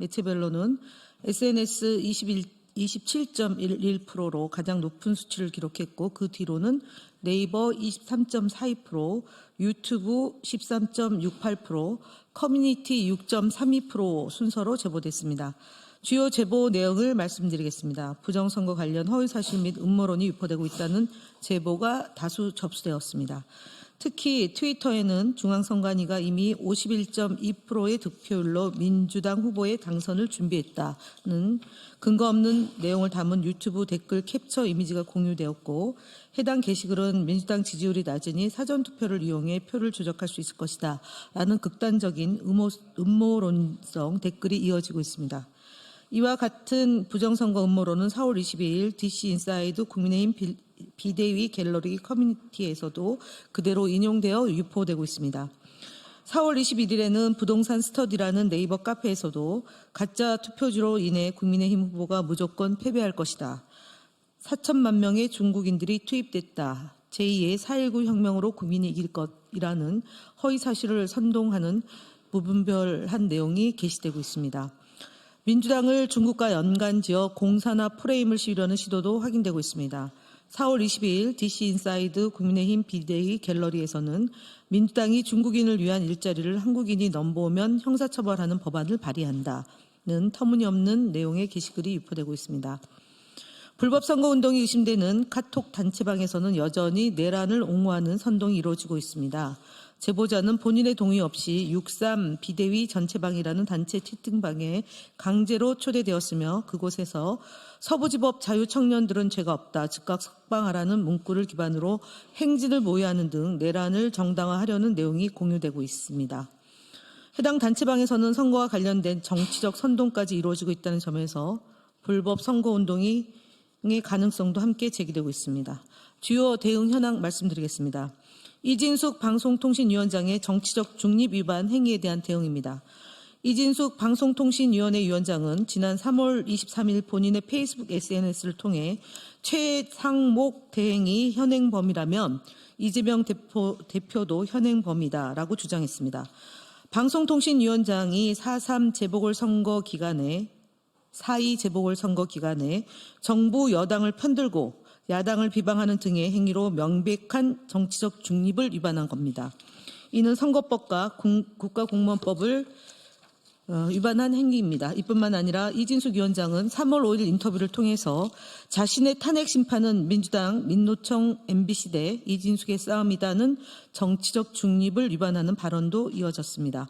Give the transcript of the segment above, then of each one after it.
매체별로는 SNS 27.11%로 가장 높은 수치를 기록했고 그 뒤로는 네이버 23.42%, 유튜브 13.68%, 커뮤니티 6.32% 순서로 제보됐습니다. 주요 제보 내용을 말씀드리겠습니다. 부정선거 관련 허위사실 및 음모론이 유포되고 있다는 제보가 다수 접수되었습니다. 특히 트위터에는 중앙선관위가 이미 51.2%의 득표율로 민주당 후보의 당선을 준비했다는 근거 없는 내용을 담은 유튜브 댓글 캡처 이미지가 공유되었고 해당 게시글은 민주당 지지율이 낮으니 사전투표를 이용해 표를 조작할 수 있을 것이다 라는 극단적인 음모론성 댓글이 이어지고 있습니다. 이와 같은 부정선거 음모론은 4월 22일 DC인사이드 국민의힘 비대위 갤러리 커뮤니티에서도 그대로 인용되어 유포되고 있습니다. 4월 21일에는 부동산 스터디라는 네이버 카페에서도 가짜 투표지로 인해 국민의힘 후보가 무조건 패배할 것이다. 4천만 명의 중국인들이 투입됐다. 제2의 4.19 혁명으로 국민이 이길 것이라는 허위사실을 선동하는 부분별한 내용이 게시되고 있습니다. 민주당을 중국과 연관지어 공사나 프레임을 씌우려는 시도도 확인되고 있습니다. 4월 22일 DC인사이드 국민의힘 비대위 갤러리에서는 민주당이 중국인을 위한 일자리를 한국인이 넘보면 형사처벌하는 법안을 발의한다는 터무니없는 내용의 게시글이 유포되고 있습니다. 불법 선거운동이 의심되는 카톡 단체방에서는 여전히 내란을 옹호하는 선동이 이루어지고 있습니다. 제보자는 본인의 동의 없이 63 비대위 전체방이라는 단체 채팅방에 강제로 초대되었으며 그곳에서 서부지법 자유청년들은 죄가 없다, 즉각 석방하라는 문구를 기반으로 행진을 모의하는 등 내란을 정당화하려는 내용이 공유되고 있습니다. 해당 단체방에서는 선거와 관련된 정치적 선동까지 이루어지고 있다는 점에서 불법 선거운동의 가능성도 함께 제기되고 있습니다. 주요 대응 현황 말씀드리겠습니다. 이진숙 방송통신위원장의 정치적 중립 위반 행위에 대한 대응입니다. 이진숙 방송통신위원회 위원장은 지난 3월 23일 본인의 페이스북 SNS를 통해 최상목 대행이 현행범이라면 이재명 대표도 현행범이다라고 주장했습니다. 방송통신위원장이 4.3 재보궐선거 기간에 4.2 재보궐선거 기간에 정부 여당을 편들고 야당을 비방하는 등의 행위로 명백한 정치적 중립을 위반한 겁니다. 이는 선거법과 국가공무원법을 위반한 행위입니다. 이뿐만 아니라 이진숙 위원장은 3월 5일 인터뷰를 통해서 자신의 탄핵 심판은 민주당, 민노총, MBC 대 이진숙의 싸움이다는 정치적 중립을 위반하는 발언도 이어졌습니다.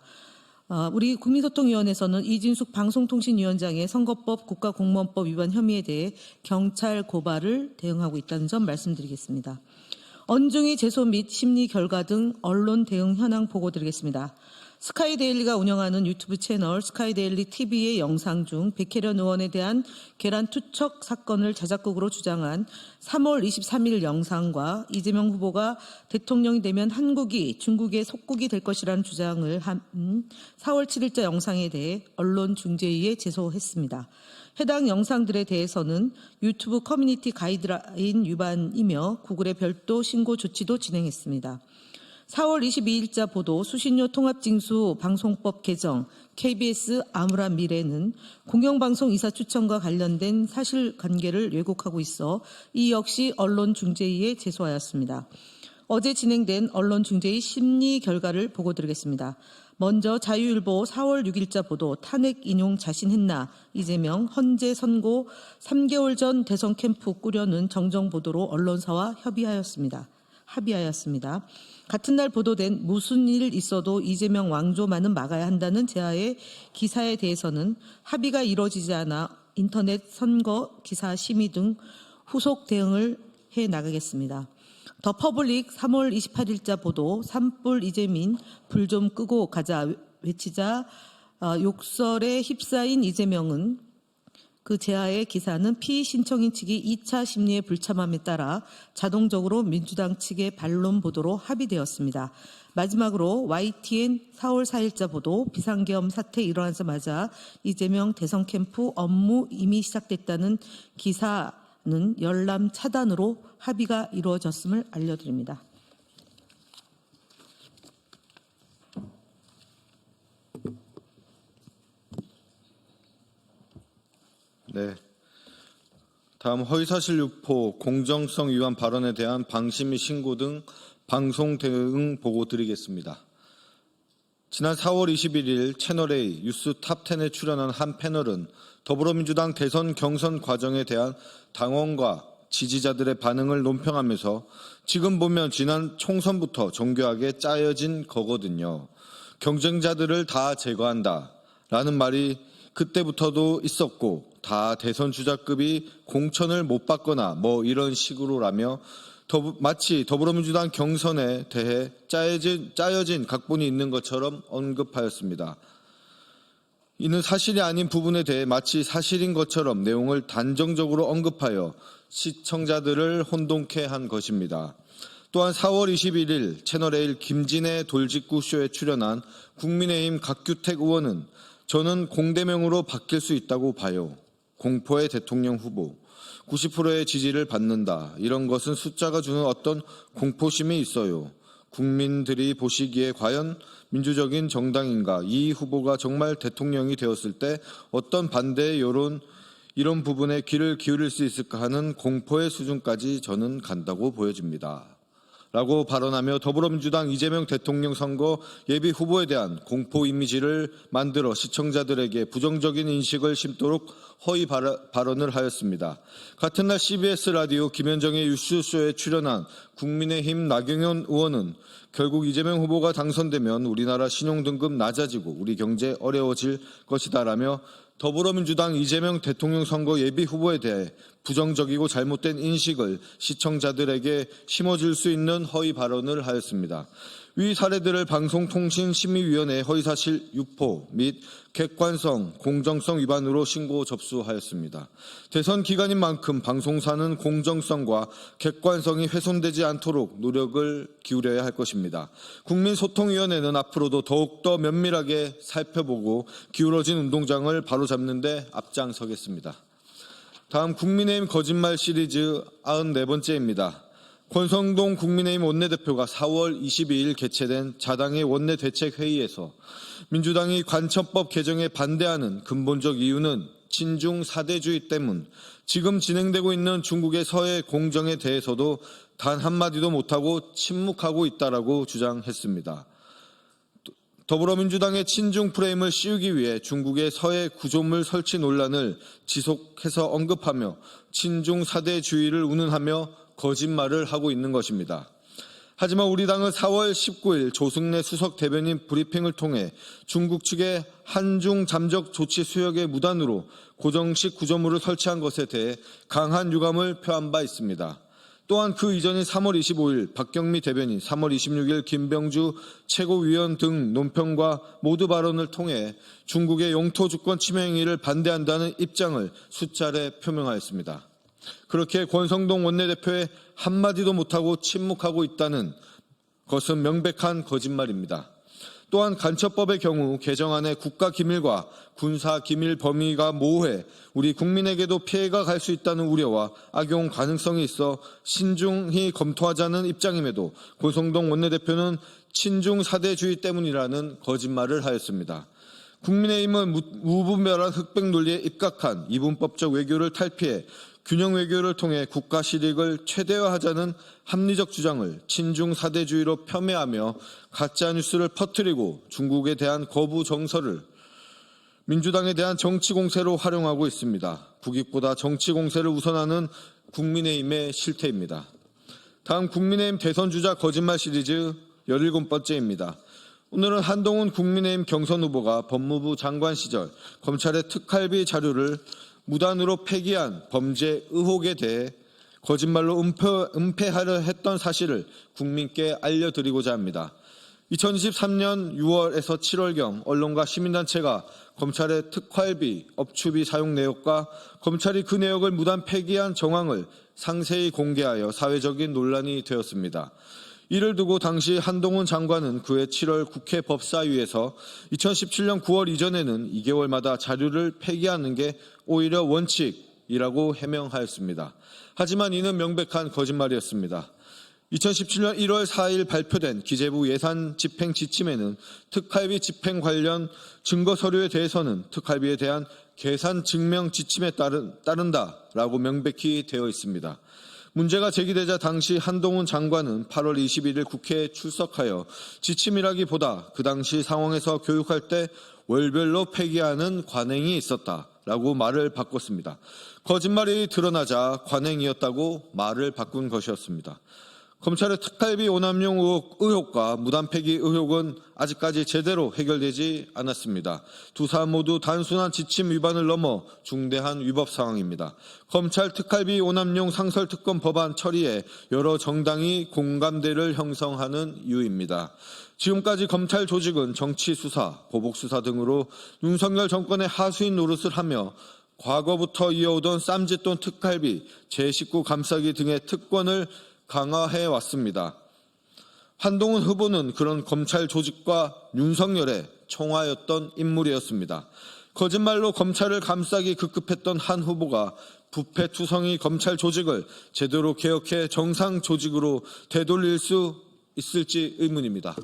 우리 국민소통위원회에서는 이진숙 방송통신위원장의 선거법, 국가공무원법 위반 혐의에 대해 경찰 고발을 대응하고 있다는 점 말씀드리겠습니다. 언중위 제소 및 심리 결과 등 언론 대응 현황 보고드리겠습니다. 스카이데일리가 운영하는 유튜브 채널 스카이데일리 TV의 영상 중 백혜련 의원에 대한 계란 투척 사건을 자작극으로 주장한 3월 23일 영상과 이재명 후보가 대통령이 되면 한국이 중국의 속국이 될 것이라는 주장을 한 4월 7일자 영상에 대해 언론중재위에 제소했습니다. 해당 영상들에 대해서는 유튜브 커뮤니티 가이드라인 위반이며 구글에 별도 신고 조치도 진행했습니다. 4월 22일자 보도 수신료 통합징수 방송법 개정 KBS 암울한 미래는 공영방송 이사 추천과 관련된 사실관계를 왜곡하고 있어 이 역시 언론중재위에 제소하였습니다. 어제 진행된 언론중재위 심리 결과를 보고드리겠습니다. 먼저 자유일보 4월 6일자 보도 탄핵 인용 자신했나 이재명 헌재 선고 3개월 전 대선 캠프 꾸려는 정정보도로 언론사와 합의하였습니다. 같은 날 보도된 무슨 일 있어도 이재명 왕조만은 막아야 한다는 제하의 기사에 대해서는 합의가 이루어지지 않아 인터넷 선거 기사 심의 등 후속 대응을 해 나가겠습니다. 더 퍼블릭 3월 28일자 보도 산불 이재민 불 좀 끄고 가자 외치자 욕설에 휩싸인 이재명은 그 제하의 기사는 피의 신청인 측이 2차 심리의 불참함에 따라 자동적으로 민주당 측의 반론 보도로 합의되었습니다. 마지막으로 YTN 4월 4일자 보도 비상계엄 사태 일어나자마자 이재명 대선 캠프 업무 이미 시작됐다는 기사는 열람 차단으로 합의가 이루어졌음을 알려드립니다. 네. 다음 허위사실 유포, 공정성 위반 발언에 대한 방심 및 신고 등 방송 대응 보고 드리겠습니다. 지난 4월 21일 채널A 뉴스 탑10에 출연한 한 패널은 더불어민주당 대선 경선 과정에 대한 당원과 지지자들의 반응을 논평하면서 지금 보면 지난 총선부터 정교하게 짜여진 거거든요. 경쟁자들을 다 제거한다라는 말이 그때부터도 있었고 다 대선 주자급이 공천을 못 받거나 뭐 이런 식으로라며 마치 더불어민주당 경선에 대해 짜여진 각본이 있는 것처럼 언급하였습니다. 이는 사실이 아닌 부분에 대해 마치 사실인 것처럼 내용을 단정적으로 언급하여 시청자들을 혼동케 한 것입니다. 또한 4월 21일 채널A 김진애 돌직구 쇼에 출연한 국민의힘 각규택 의원은 저는 공대명으로 바뀔 수 있다고 봐요. 공포의 대통령 후보, 90%의 지지를 받는다. 이런 것은 숫자가 주는 어떤 공포심이 있어요. 국민들이 보시기에 과연 민주적인 정당인가, 이 후보가 정말 대통령이 되었을 때 어떤 반대의 여론, 이런 부분에 귀를 기울일 수 있을까 하는 공포의 수준까지 저는 간다고 보여집니다. 라고 발언하며 더불어민주당 이재명 대통령 선거 예비 후보에 대한 공포 이미지를 만들어 시청자들에게 부정적인 인식을 심도록 허위 발언을 하였습니다. 같은 날 CBS 라디오 김현정의 뉴스쇼에 출연한 국민의힘 나경원 의원은 결국 이재명 후보가 당선되면 우리나라 신용등급 낮아지고 우리 경제 어려워질 것이다라며 더불어민주당 이재명 대통령 선거 예비 후보에 대해 부정적이고 잘못된 인식을 시청자들에게 심어줄 수 있는 허위 발언을 하였습니다. 위 사례들을 방송통신심의위원회에 허위사실 유포 및 객관성, 공정성 위반으로 신고 접수하였습니다. 대선 기간인 만큼 방송사는 공정성과 객관성이 훼손되지 않도록 노력을 기울여야 할 것입니다. 국민소통위원회는 앞으로도 더욱더 면밀하게 살펴보고 기울어진 운동장을 바로잡는 데 앞장서겠습니다. 다음 국민의힘 거짓말 시리즈 94번째입니다. 권성동 국민의힘 원내대표가 4월 22일 개최된 자당의 원내대책회의에서 민주당이 관첩법 개정에 반대하는 근본적 이유는 친중 사대주의 때문, 지금 진행되고 있는 중국의 서해 공정에 대해서도 단 한마디도 못하고 침묵하고 있다라고 주장했습니다. 더불어민주당의 친중 프레임을 씌우기 위해 중국의 서해 구조물 설치 논란을 지속해서 언급하며 친중 사대주의를 운운하며 거짓말을 하고 있는 것입니다. 하지만 우리 당은 4월 19일 조승래 수석 대변인 브리핑을 통해 중국 측의 한중 잠적 조치 수역의 무단으로 고정식 구조물을 설치한 것에 대해 강한 유감을 표한 바 있습니다. 또한 그 이전인 3월 25일 박경미 대변인, 3월 26일 김병주 최고위원 등 논평과 모두 발언을 통해 중국의 영토 주권 침해 행위를 반대한다는 입장을 수차례 표명하였습니다. 그렇게 권성동 원내대표의 한마디도 못하고 침묵하고 있다는 것은 명백한 거짓말입니다. 또한 간첩법의 경우 개정안의 국가기밀과 군사기밀 범위가 모호해 우리 국민에게도 피해가 갈 수 있다는 우려와 악용 가능성이 있어 신중히 검토하자는 입장임에도 권성동 원내대표는 친중 사대주의 때문이라는 거짓말을 하였습니다. 국민의힘은 무분별한 흑백 논리에 입각한 이분법적 외교를 탈피해 균형 외교를 통해 국가 실익을 최대화하자는 합리적 주장을 친중 사대주의로 폄훼하며 가짜뉴스를 퍼뜨리고 중국에 대한 거부 정서를 민주당에 대한 정치 공세로 활용하고 있습니다. 국익보다 정치 공세를 우선하는 국민의힘의 실태입니다. 다음 국민의힘 대선 주자 거짓말 시리즈 17번째입니다. 오늘은 한동훈 국민의힘 경선 후보가 법무부 장관 시절 검찰의 특활비 자료를 무단으로 폐기한 범죄 의혹에 대해 거짓말로 은폐하려 했던 사실을 국민께 알려드리고자 합니다. 2023년 6월에서 7월경 언론과 시민단체가 검찰의 특활비, 업추비 사용 내역과 검찰이 그 내역을 무단 폐기한 정황을 상세히 공개하여 사회적인 논란이 되었습니다. 이를 두고 당시 한동훈 장관은 그해 7월 국회 법사위에서 2017년 9월 이전에는 2개월마다 자료를 폐기하는 게 오히려 원칙이라고 해명하였습니다. 하지만 이는 명백한 거짓말이었습니다. 2017년 1월 4일 발표된 기재부 예산 집행 지침에는 특활비 집행 관련 증거 서류에 대해서는 특활비에 대한 계산 증명 지침에 따른다라고 명백히 되어 있습니다. 문제가 제기되자 당시 한동훈 장관은 8월 21일 국회에 출석하여 지침이라기보다 그 당시 상황에서 교육할 때 월별로 폐기하는 관행이 있었다라고 말을 바꿨습니다. 거짓말이 드러나자 관행이었다고 말을 바꾼 것이었습니다. 검찰의 특활비 오남용 의혹과 무단 폐기 의혹은 아직까지 제대로 해결되지 않았습니다. 두 사안 모두 단순한 지침 위반을 넘어 중대한 위법 상황입니다. 검찰 특활비 오남용 상설특검 법안 처리에 여러 정당이 공감대를 형성하는 이유입니다. 지금까지 검찰 조직은 정치수사, 보복수사 등으로 윤석열 정권의 하수인 노릇을 하며 과거부터 이어오던 쌈짓돈 특활비, 제19 감싸기 등의 특권을 강화해 왔습니다. 한동훈 후보는 그런 검찰 조직과 윤석열의 총화였던 인물이었습니다. 거짓말로 검찰을 감싸기 급급했던 한 후보가 부패투성이 검찰 조직을 제대로 개혁해 정상 조직으로 되돌릴 수 있을지 의문입니다.